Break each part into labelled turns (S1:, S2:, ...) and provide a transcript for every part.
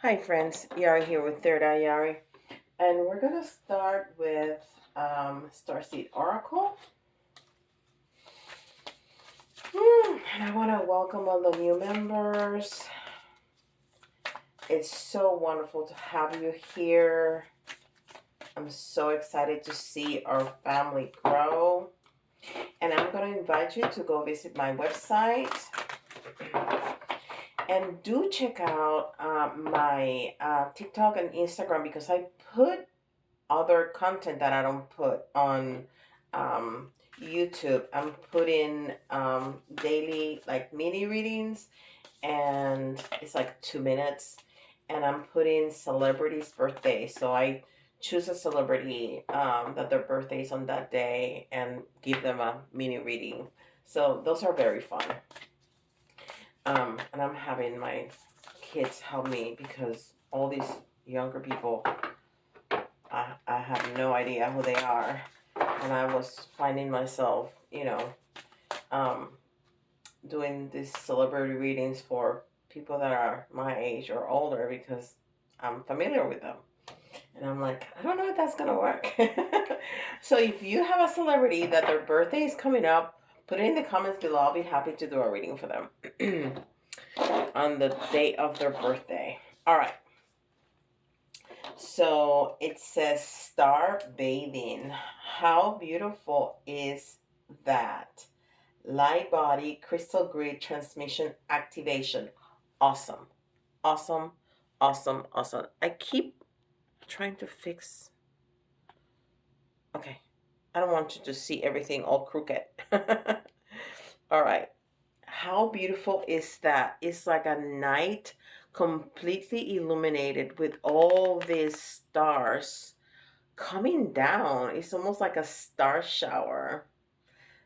S1: Hi friends, Yari here with Third Eye Yari, and we're gonna start with Starseed Oracle. And I want to welcome all the new members. It's so wonderful to have you here. I'm so excited to see our family grow, and I'm gonna invite you to go visit my website. And do check out my TikTok and Instagram because I put other content that I don't put on YouTube. I'm putting daily like mini readings, and it's like 2 minutes. And I'm putting celebrities' birthdays. So I choose a celebrity that their birthday is on that day and give them a mini reading. So those are very fun. And I'm having my kids help me because all these younger people, I have no idea who they are. And I was finding myself, um, doing these celebrity readings for people that are my age or older because I'm familiar with them. And I'm like, I don't know if that's going to work. So if you have a celebrity that their birthday is coming up, put it in the comments below. I'll be happy to do a reading for them on the day of their birthday. All right. So it says star bathing. How beautiful is that? Light body, crystal grid transmission activation. Awesome. Awesome. Awesome. Awesome. I keep trying to fix. Okay. I don't want you to see everything all crooked. All right. How beautiful is that? It's like a night completely illuminated with all these stars coming down. It's almost like a star shower.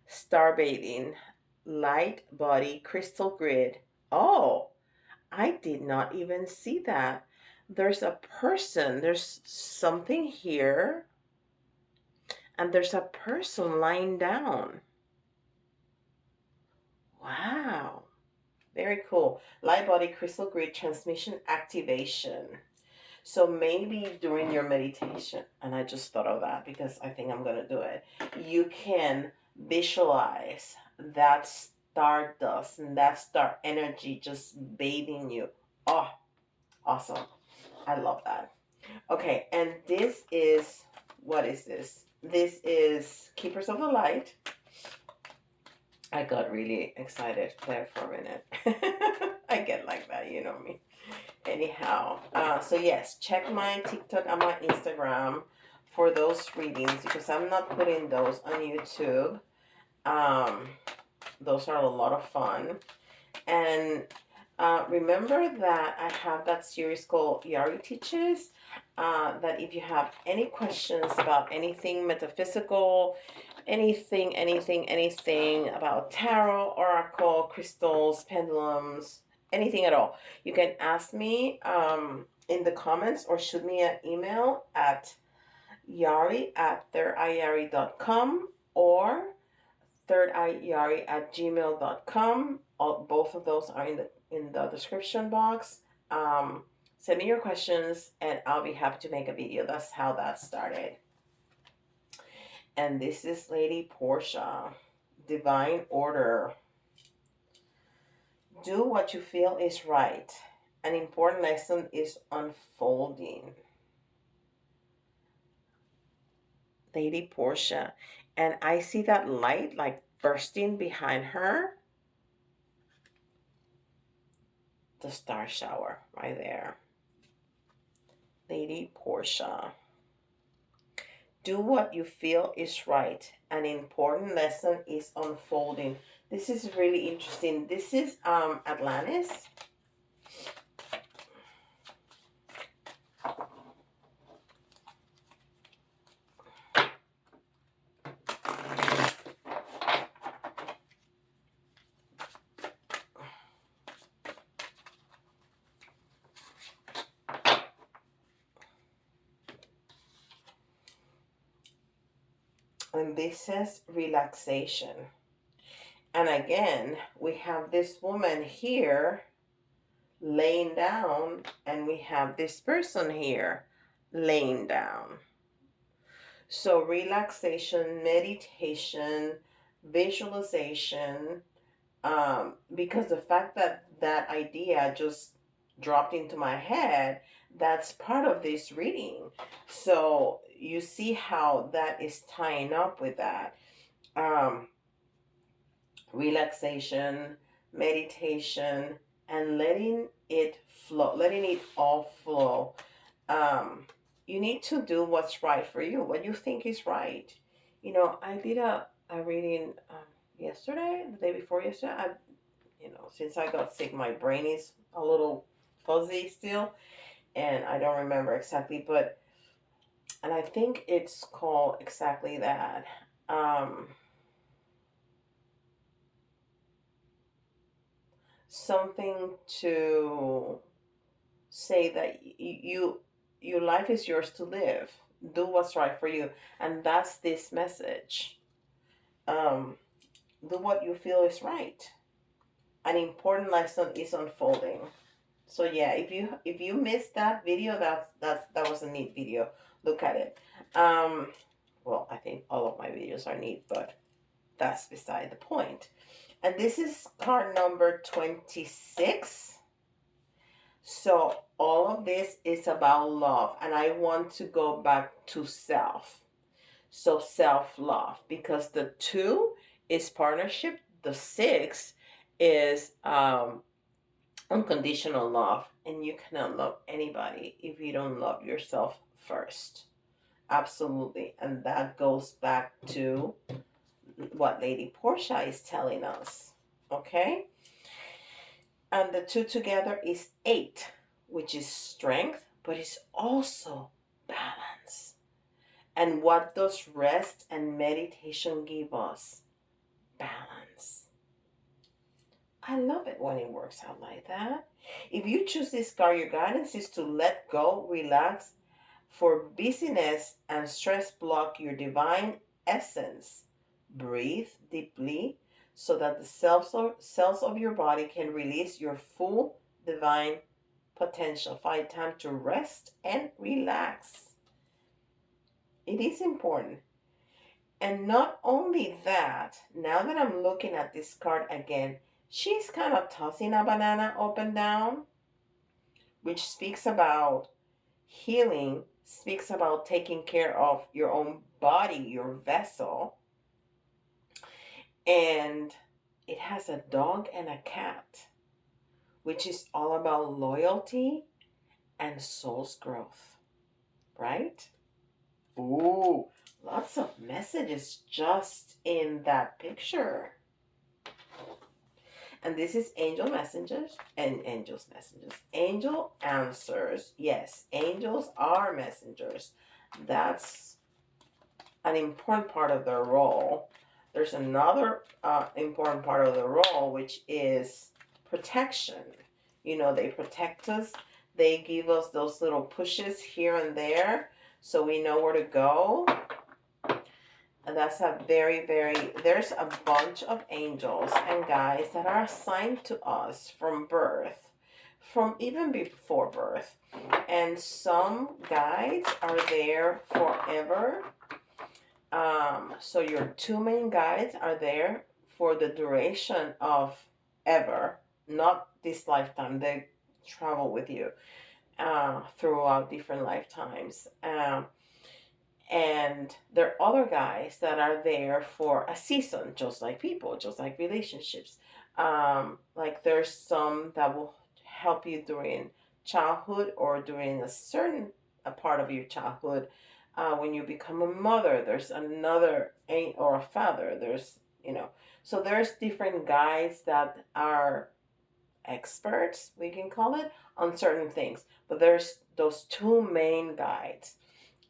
S1: Star bathing, light body, crystal grid. Oh, I did not even see that. There's a person, there's something here, and there's a person lying down. Wow. Very cool. Light body crystal grid transmission activation. So maybe during your meditation, and I just thought of that because I think I'm going to do it, you can visualize that stardust and that star energy just bathing you. Oh, awesome. I love that. Okay, and this is, what is this? This is Keepers of the Light. I got really excited there for a minute. I get like that, you know me. Anyhow, so yes, check my TikTok and my Instagram for those readings because I'm not putting those on YouTube. Um, those are a lot of fun. And remember that I have that series called Yari Teaches. That if you have any questions about anything metaphysical, anything about tarot, oracle, crystals, pendulums, anything at all, you can ask me in the comments or shoot me an email at yari@thirdeyeyari.com or thirdeyeyari@gmail.com. Both of those are in the description box. Send me your questions and I'll be happy to make a video. That's how that started. And this is Lady Portia. Divine order. Do what you feel is right. An important lesson is unfolding. Lady Portia. And I see that light like bursting behind her. The star shower right there. Lady Portia. Do what you feel is right. An important lesson is unfolding. This is really interesting. This is Atlantis. And this says relaxation. And again, we have this woman here laying down, and we have this person here laying down. So relaxation, meditation, visualization, because the fact that that idea just dropped into my head, that's part of this reading. So you see how that is tying up with that. Um, Relaxation, meditation, and letting it flow, letting it all flow. Um, you need to do what's right for you, what you think is right. I did a reading yesterday, the day before yesterday. Since I got sick, my brain is a little fuzzy still, and I don't remember exactly, and I think it's called exactly that. Um, Something to say that your life is yours to live. Do what's right for you, and that's this message. Um, do what you feel is right. An important lesson is unfolding. So yeah, if you missed that video, that was a neat video. Look at it. Well, I think all of my videos are neat, but that's beside the point. And this is card number 26. So all of this is about love, and I want to go back to self. So self-love, because the 2 is partnership, the 6 is unconditional love, and you cannot love anybody if you don't love yourself first. Absolutely. And that goes back to what Lady Portia is telling us. Okay? And the 2 together is 8, which is strength, but it's also balance. And what does rest and meditation give us? Balance. I love it when it works out like that. If you choose this card, your guidance is to let go, relax, for busyness and stress block your divine essence. Breathe deeply so that the cells of your body can release your full divine potential. Find time to rest and relax. It is important. And not only that, now that I'm looking at this card again, she's kind of tossing a banana up and down, which speaks about healing, speaks about taking care of your own body, your vessel. And it has a dog and a cat, which is all about loyalty and soul's growth, right? Ooh, lots of messages just in that picture. And this is angel messengers and angels messengers. Angel answers. Yes, angels are messengers. That's an important part of their role. There's another important part of the role, which is protection. They protect us. They give us those little pushes here and there so we know where to go. And that's a there's a bunch of angels and guides that are assigned to us from birth, from even before birth. And some guides are there forever. So your 2 main guides are there for the duration of ever, not this lifetime. They travel with you throughout different lifetimes. And there are other guys that are there for a season, just like people, just like relationships. Like there's some that will help you during childhood or during a certain part of your childhood. When you become a mother, there's another or a father. So there's different guides that are experts, we can call it, on certain things. But there's those 2 main guides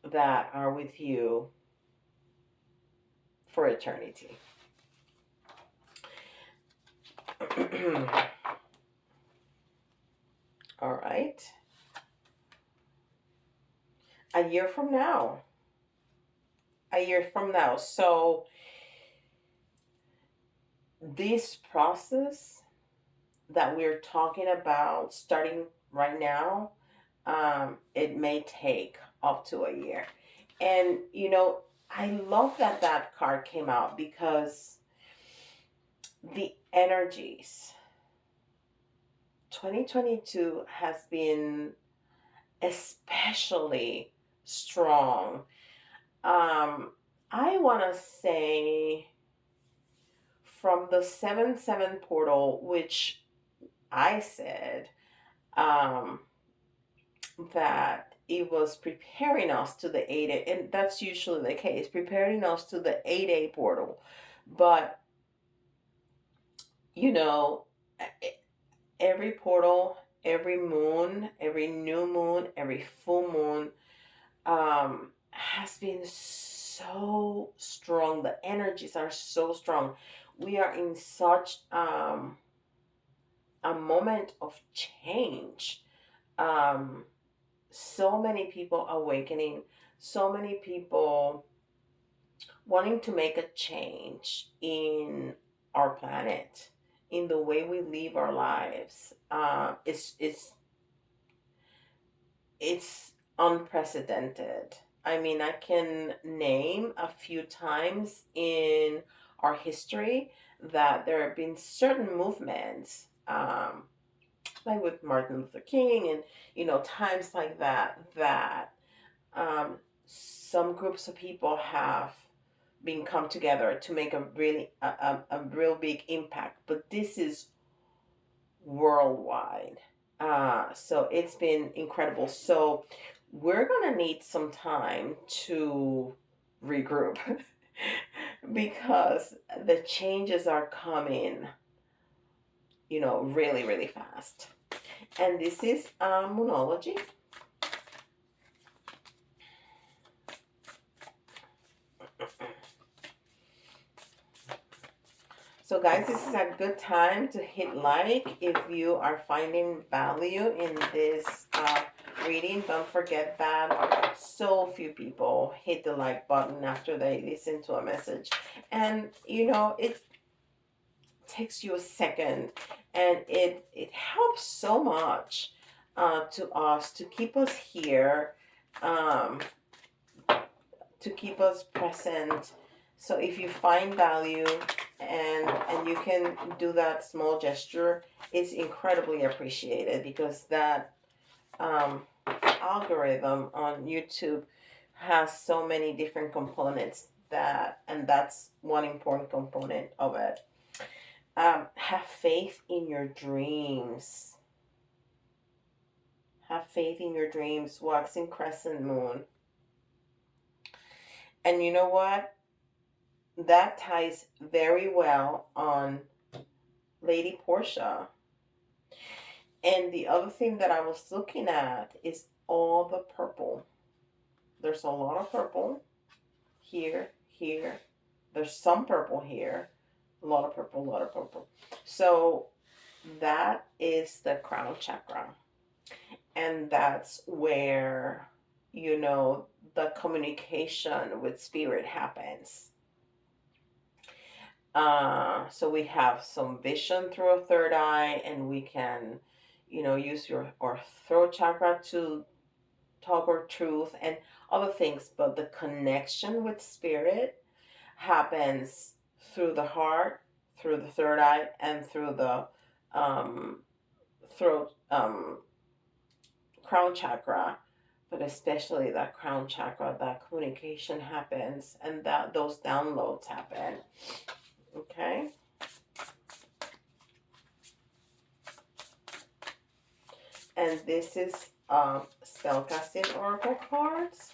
S1: that are with you for eternity. All right. A year from now. So this process that we're talking about starting right now, it may take up to a year. And, I love that that card came out because the energies, 2022 has been especially strong. Um, I want to say from the 7-7 portal, which I said um, that it was preparing us to the 8A, and that's usually the case, preparing us to the 8A portal. But, you know, every portal, every moon, every new moon, every full moon has been so strong. The energies are so strong. We are in such a moment of change. Um, so many people awakening, so many people wanting to make a change in our planet, in the way we live our lives. It's unprecedented. I mean, I can name a few times in our history that there have been certain movements, like with Martin Luther King, and times like that, that some groups of people have been come together to make a really a real big impact. But this is worldwide. So it's been incredible. So we're going to need some time to regroup because the changes are coming, really, really fast. And this is Moonology. So guys, this is a good time to hit like if you are finding value in this reading. Don't forget that so few people hit the like button after they listen to a message. And it takes you a second, and it helps so much to us, to keep us here, um, to keep us present. So if you find value and you can do that small gesture, it's incredibly appreciated, because that um, algorithm on YouTube has so many different components, and that's one important component of it. Have faith in your dreams. Have faith in your dreams. Waxing crescent moon. And you know what? That ties very well on Lady Portia. And the other thing that I was looking at is all the purple. There's a lot of purple here, here. There's some purple here. A lot of purple, a lot of purple. So that is the crown chakra. And that's where, the communication with spirit happens. So we have some vision through a third eye, and we can, use our throat chakra to talk our truth and other things. But the connection with spirit happens through the heart, through the third eye, and through the throat, crown chakra. But especially that crown chakra, that communication happens, and that those downloads happen. Okay. And this is spellcasting oracle cards.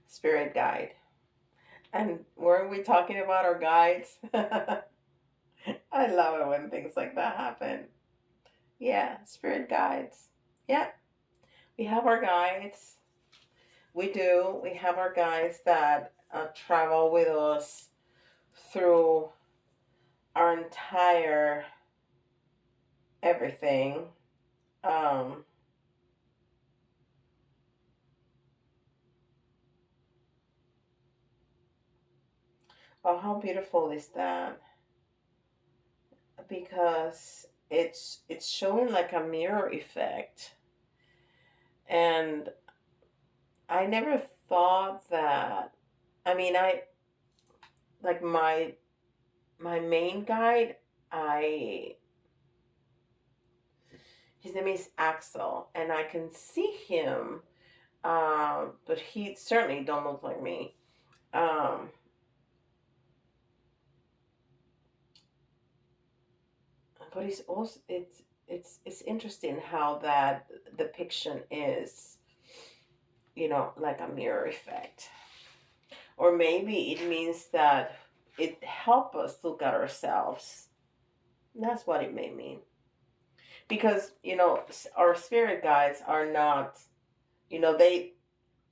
S1: Spirit guide. And weren't we talking about our guides? I love it when things like that happen. Yeah, spirit guides. Yeah, we have our guides. We do. We have our guides that travel with us through our entire everything. Um, oh, how beautiful is that? Because it's showing like a mirror effect, and I never thought that. I mean, I like my main guide. I His name is Axel, and I can see him. But he certainly don't look like me. Um, but he's also it's interesting how that depiction is, like a mirror effect, or maybe it means that it help us look at ourselves. That's what it may mean, because our spirit guides are not, they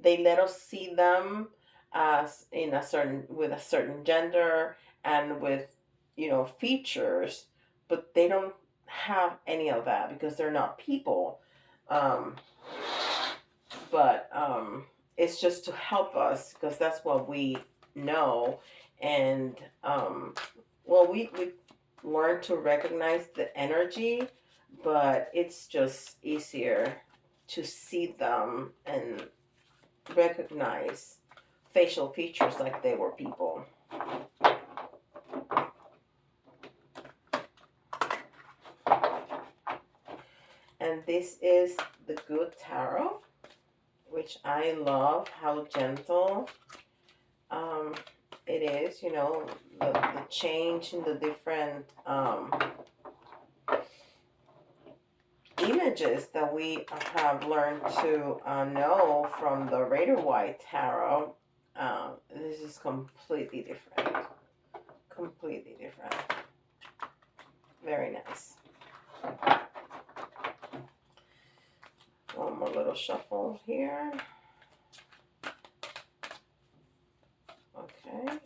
S1: let us see them as in a certain with a certain gender and with features, but they don't have any of that because they're not people. um, but it's just to help us because that's what we know. And well, we learn to recognize the energy, but it's just easier to see them and recognize facial features like they were people. And this is the Good Tarot, which I love how gentle it is. The change in the different images that we have learned to know from the Rider White Tarot. This is completely different. Completely different. Very nice. One more little shuffle here. Okay.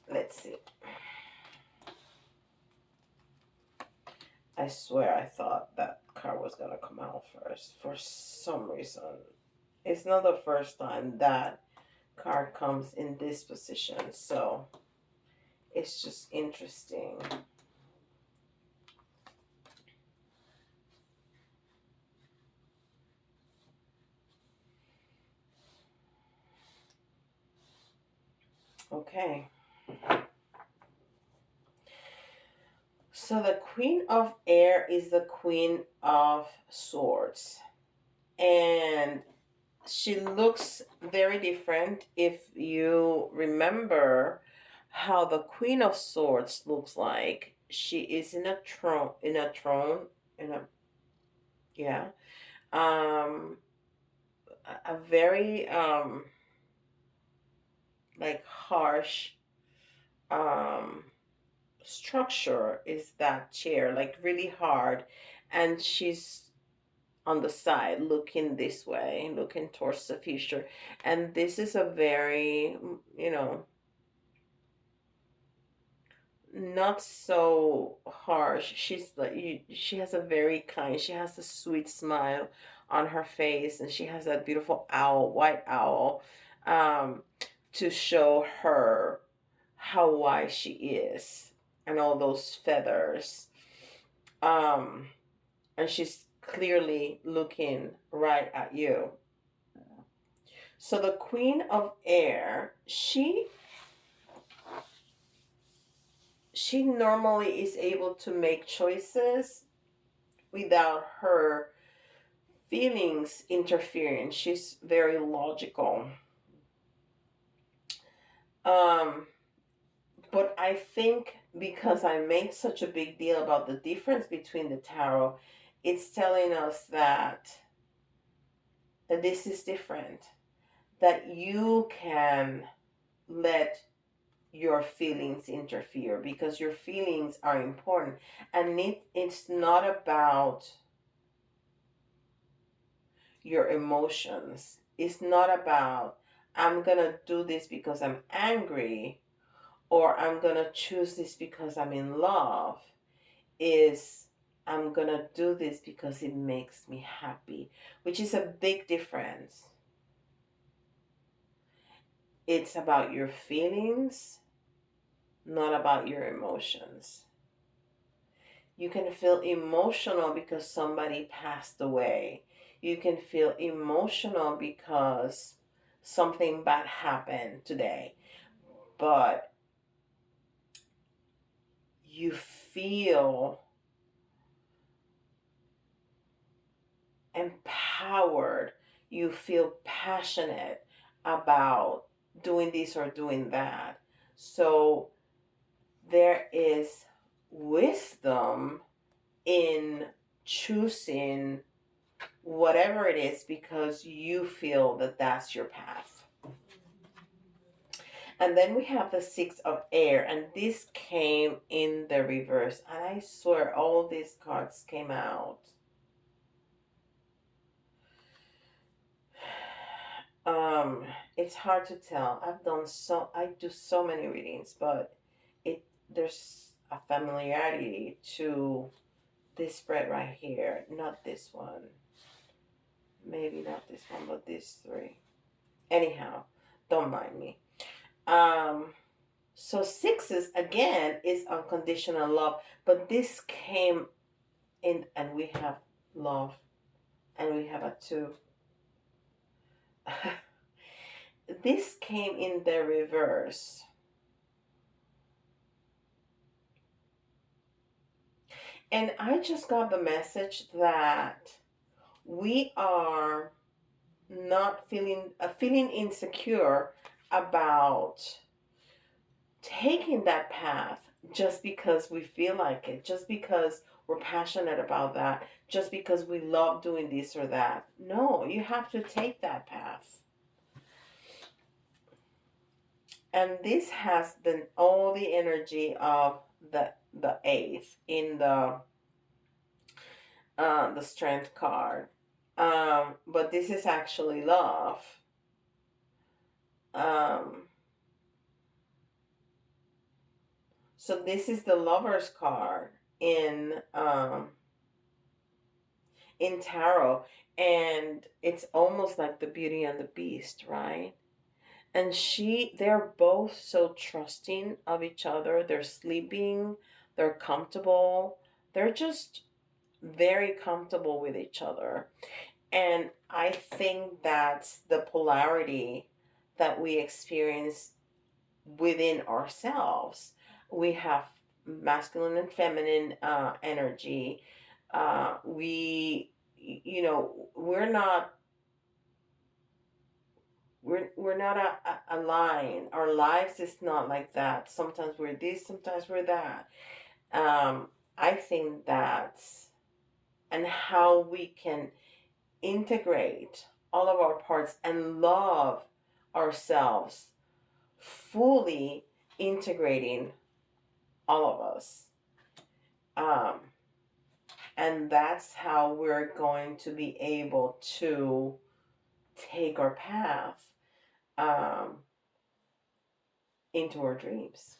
S1: Let's see. I swear I thought that card was going to come out first for some reason. It's not the first time that card comes in this position, so it's just interesting. Okay. So the Queen of Air is the Queen of Swords. And she looks very different if you remember how the Queen of Swords looks like. She is in a yeah, um, a very like harsh um structure is that chair, like really hard, and she's on the side looking this way, looking towards the future. And this is a very, not so harsh. She's like she has a very kind. She has a sweet smile on her face, and she has that beautiful owl, white owl, um, to show her how wise she is, and all those feathers. Um, and she's clearly looking right at you. So the Queen of Air, she normally is able to make choices without her feelings interfering. She's very logical. Um, but I think because I made such a big deal about the difference between the tarot, it's telling us that this is different. That you can let your feelings interfere, because your feelings are important. And it's not about your emotions. It's not about, I'm gonna do this because I'm angry, or I'm gonna choose this because I'm in love. Is, I'm gonna do this because it makes me happy, which is a big difference. It's about your feelings, not about your emotions. You can feel emotional because somebody passed away. You can feel emotional because something bad happened today. But you feel empowered. You feel passionate about doing this or doing that. So there is wisdom in choosing whatever it is because you feel that that's your path. And then we have the Six of Air, and this came in the reverse. And I swear all these cards came out. Um, it's hard to tell. I do so many readings, but it there's a familiarity to this spread right here. Not this one. Maybe not this one, but these three. Anyhow, don't mind me. Um, so sixes again is unconditional love, but this came in, and we have love, and we have a two. This came in the reverse. And I just got the message that we are not feeling insecure about taking that path just because we feel like it, just because we're passionate about that, just because we love doing this or that. No, you have to take that path. And this has all the energy of the eighth in the strength card. But this is actually love. Um, so this is the Lover's card in tarot, and it's almost like the Beauty and the Beast, right? And they're both so trusting of each other. They're sleeping, they're comfortable, they're just very comfortable with each other. And I think that's the polarity that we experience within ourselves. We have masculine and feminine energy. We, we're not we're not a line. Our lives is not like that. Sometimes we're this, sometimes we're that. I think that's, and how we can integrate all of our parts and love ourselves, fully integrating all of us. Um, and that's how we're going to be able to take our path um, into our dreams.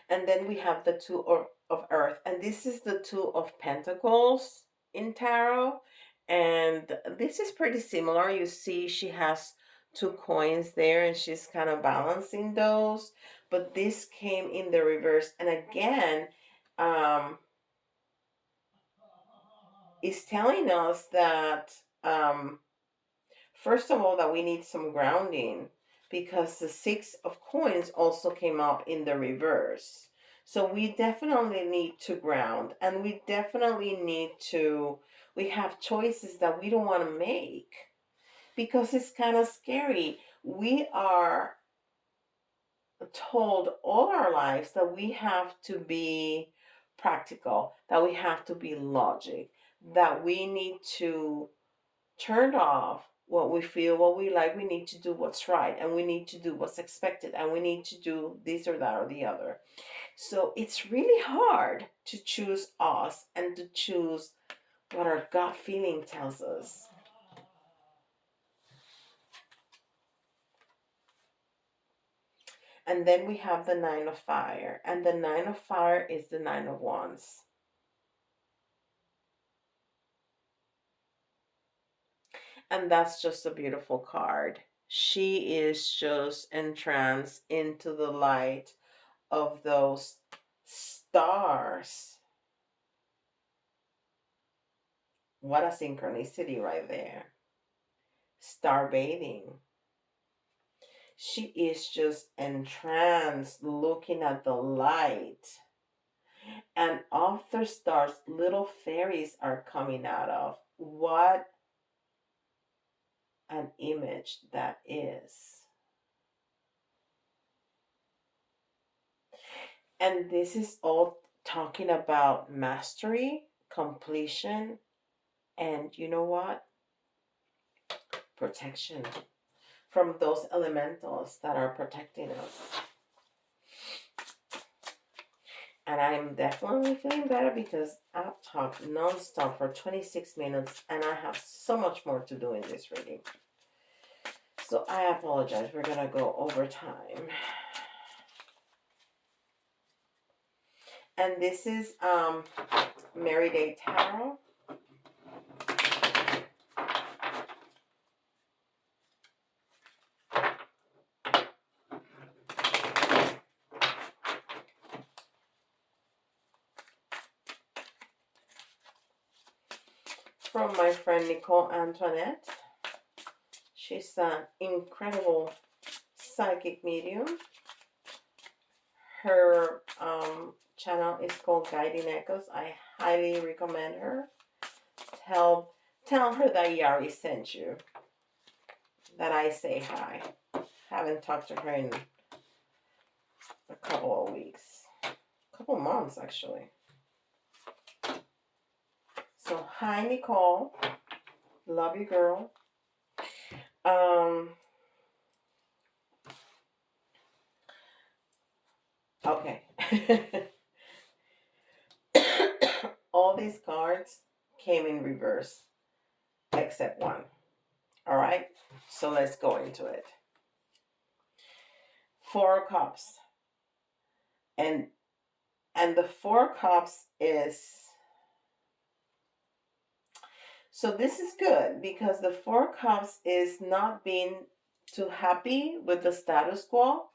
S1: And then we have the Two of Earth, and this is the Two of Pentacles in tarot. And this is pretty similar. You see, she has two coins there, and she's kind of balancing those. But this came in the reverse, and again, is telling us that first of all, that we need some grounding, because the Six of Coins also came up in the reverse. So we definitely need to ground, and we definitely we have choices that we don't want to make because it's kind of scary. We are told all our lives that we have to be practical, that we have to be logic, that we need to turn off what we feel, what we like. We need to do what's right, and we need to do what's expected, and we need to do this or that or the other. So it's really hard to choose us and to choose what our gut feeling tells us. And then we have the Nine of Fire, and the Nine of Fire is the Nine of Wands. And that's just a beautiful card. She is just entranced into the light of those stars. What a synchronicity right there. Star bathing. She is just entranced looking at the light. And off the stars, little fairies are coming out of. What an image that is. And this is all talking about mastery, completion, and you know what? Protection from those elementals that are protecting us. And I'm definitely feeling better because I've talked non-stop for 26 minutes and I have so much more to do in this reading. So I apologize. We're going to go over time. And this is Mary Day Tarot. From my friend Nicole Antoinette. She's an incredible psychic medium. Her channel is called Guiding Echoes. I highly recommend her. Tell her that Yari sent you. That I say hi. Haven't talked to her in a couple of weeks. A couple months, actually. So, hi, Nicole. Love you, girl. Okay. All these cards came in reverse, except one. All right, so let's go into it. Four of Cups. And the Four of Cups is... So this is good because the Four of Cups is not being too happy with the status quo.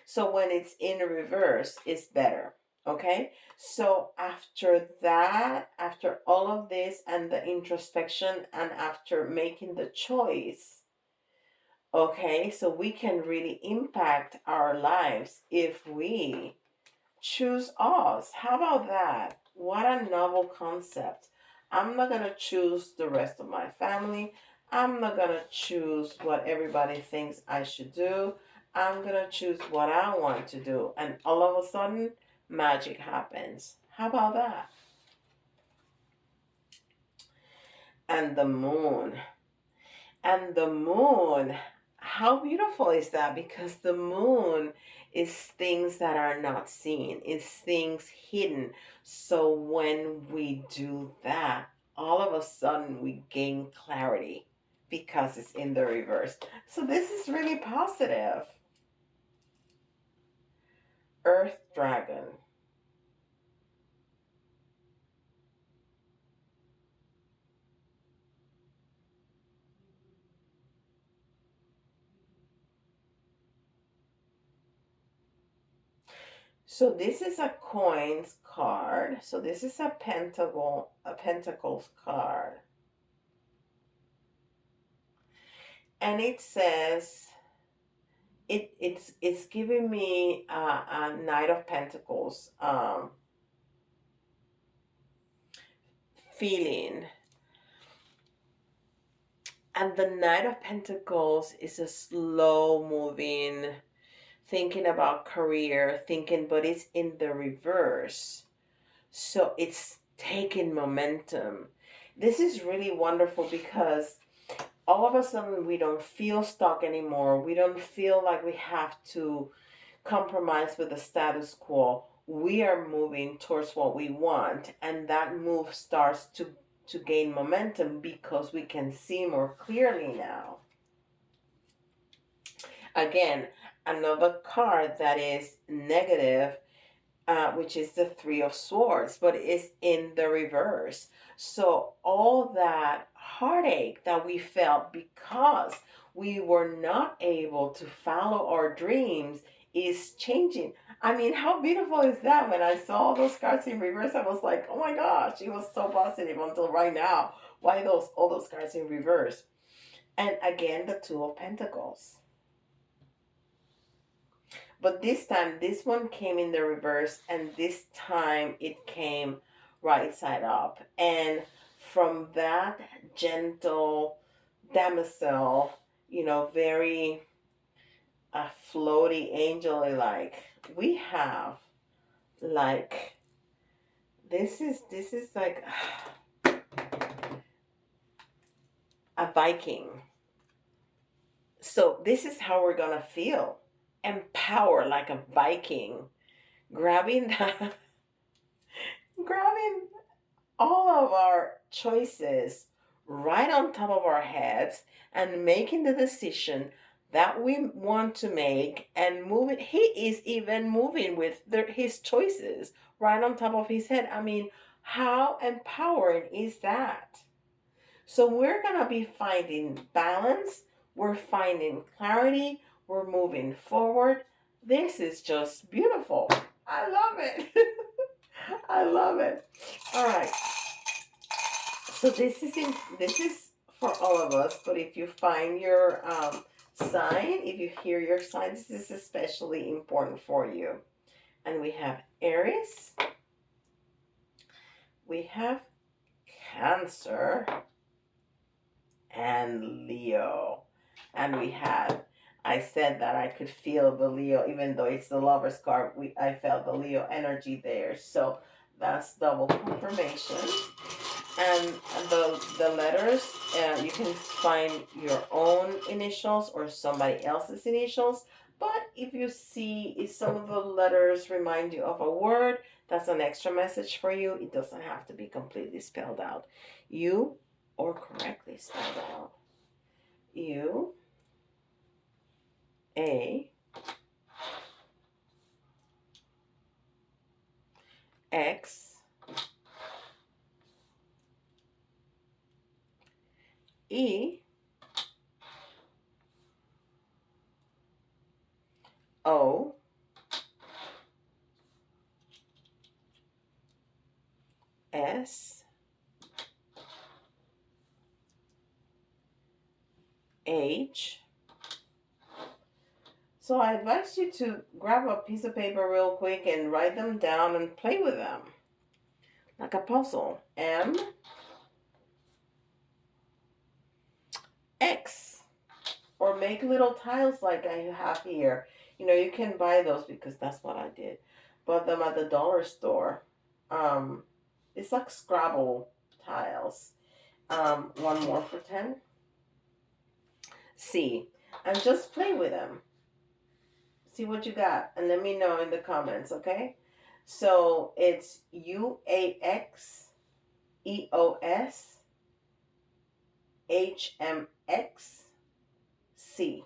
S1: So when it's in reverse, it's better. Okay, so after that, after all of this and the introspection and after making the choice, okay, so we can really impact our lives if we choose us. How about that? What a novel concept. I'm not going to choose the rest of my family. I'm not going to choose what everybody thinks I should do. I'm going to choose what I want to do. And all of a sudden, magic happens. How about that? And the moon. And the moon, how beautiful is that? Because the moon is things that are not seen, it's things hidden. So when we do that, all of a sudden we gain clarity because it's in the reverse. So this is really positive. Earth Dragon. So this is a coins card. So this is a pentacles card. And it says it's giving me a Knight of Pentacles feeling. And the Knight of Pentacles is a slow moving, thinking about career, but it's in the reverse. So it's taking momentum. This is really wonderful because all of a sudden we don't feel stuck anymore. We don't feel like we have to compromise with the status quo. We are moving towards what we want, and that move starts to gain momentum because we can see more clearly now. Again, another card that is negative, which is the Three of Swords, but it's in the reverse. So all that heartache that we felt because we were not able to follow our dreams is changing. I mean, how beautiful is that? When I saw those cards in reverse, I was like, oh my gosh, it was so positive until right now. Why all those cards in reverse? And again, the Two of Pentacles. But this time, this one came in the reverse, and this time it came right side up. And from that gentle damsel, very floaty, angel like, we have like this is like a Viking. So this is how we're gonna feel. Empower like a Viking, grabbing grabbing all of our choices right on top of our heads and making the decision that we want to make and moving. He is even moving with his choices right on top of his head. I mean, how empowering is that? So we're going to be finding balance, we're finding clarity, we're moving forward. This is just beautiful. I love it. I love it. All right. So this is for all of us, but if you find your sign, if you hear your sign, this is especially important for you. And we have Aries, we have Cancer, and Leo. And we had, I said that I could feel the Leo, even though it's the Lover's card, I felt the Leo energy there. So that's double confirmation. And the letters, you can find your own initials or somebody else's initials. But if some of the letters remind you of a word, that's an extra message for you. It doesn't have to be completely spelled out. You, or correctly spelled out. U, A, X, E, O, S, H. So I advise you to grab a piece of paper real quick and write them down and play with them like a puzzle. M, X, or make little tiles like I have here. You can buy those because that's what I did. Bought them at the dollar store. It's like Scrabble tiles. One more for 10. C, and just play with them. See what you got and let me know in the comments, okay? So it's UAX, EOS, HMX, C.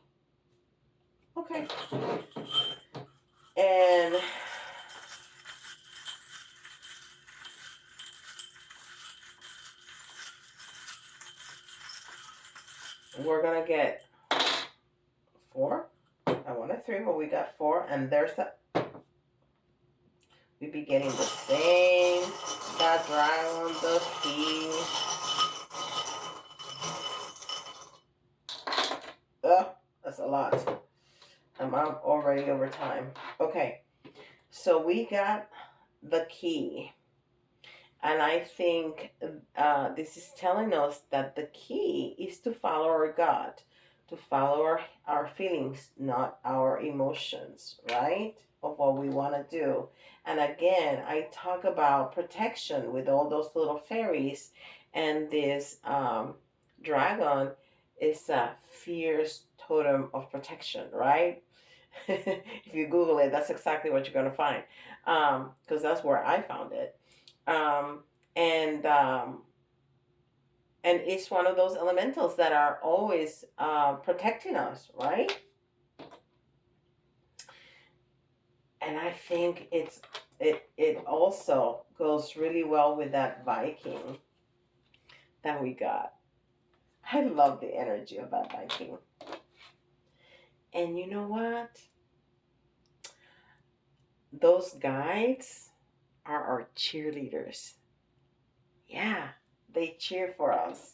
S1: Okay. And we're going to get 4. I wanted 3, but we got 4. And there's the... We be getting the same. That dragon, the key. That's a lot. I'm already over time. Okay. So we got the key. And I think this is telling us that the key is to follow our gut, to follow our feelings, not our emotions, right? Of what we want to do. And again, I talk about protection with all those little fairies and this dragon. It's a fierce totem of protection, right? If you Google it, that's exactly what you're going to find. Because that's where I found it. Um, and um, and it's one of those elementals that are always protecting us, right? And I think it also goes really well with that Viking that we got. I love the energy of that Viking. And you know what? Those guides are our cheerleaders. Yeah, they cheer for us.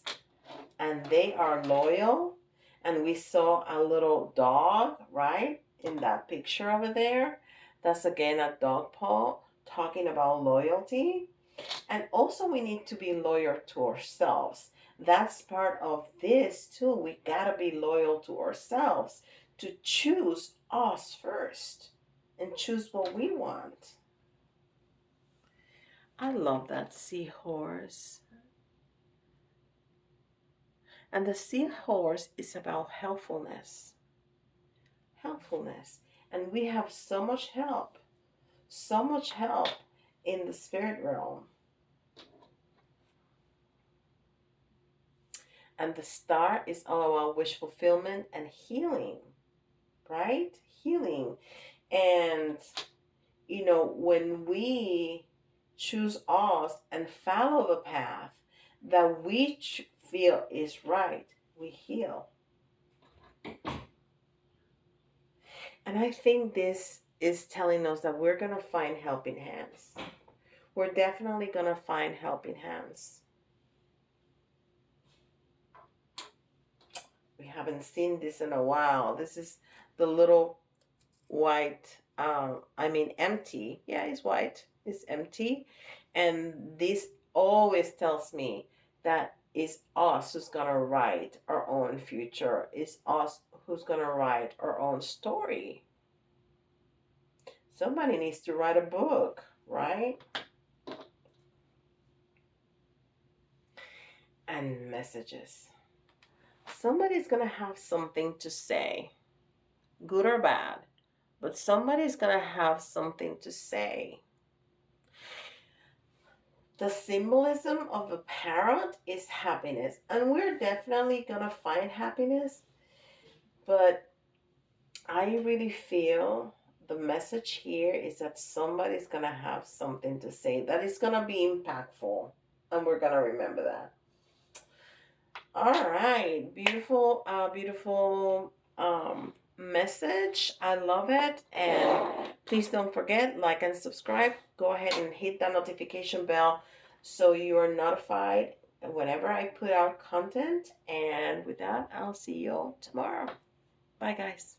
S1: And they are loyal. And we saw a little dog, right? In that picture over there. That's again a dog paw talking about loyalty. And also, we need to be loyal to ourselves. That's part of this too. We gotta be loyal to ourselves to choose us first and choose what we want. I love that seahorse. And the seahorse is about helpfulness. Helpfulness. And we have so much help in the spirit realm. And the star is all about wish fulfillment and healing, right? Healing. And, when we choose us and follow the path that we feel is right, we heal. And I think this is telling us that we're going to find helping hands. We're definitely going to find helping hands. We haven't seen this in a while. This is the little white, empty. Yeah, it's white. It's empty. And this always tells me that it's us who's going to write our own future. It's us who's going to write our own story. Somebody needs to write a book, right? And messages. Somebody's going to have something to say, good or bad, but somebody's going to have something to say. The symbolism of a parrot is happiness, and we're definitely going to find happiness, but I really feel the message here is that somebody's going to have something to say that is going to be impactful, and we're going to remember that. All right, beautiful, beautiful message. I love it. And please don't forget, like and subscribe. Go ahead and hit that notification bell so you are notified whenever I put out content. And with that, I'll see you all tomorrow. Bye, guys.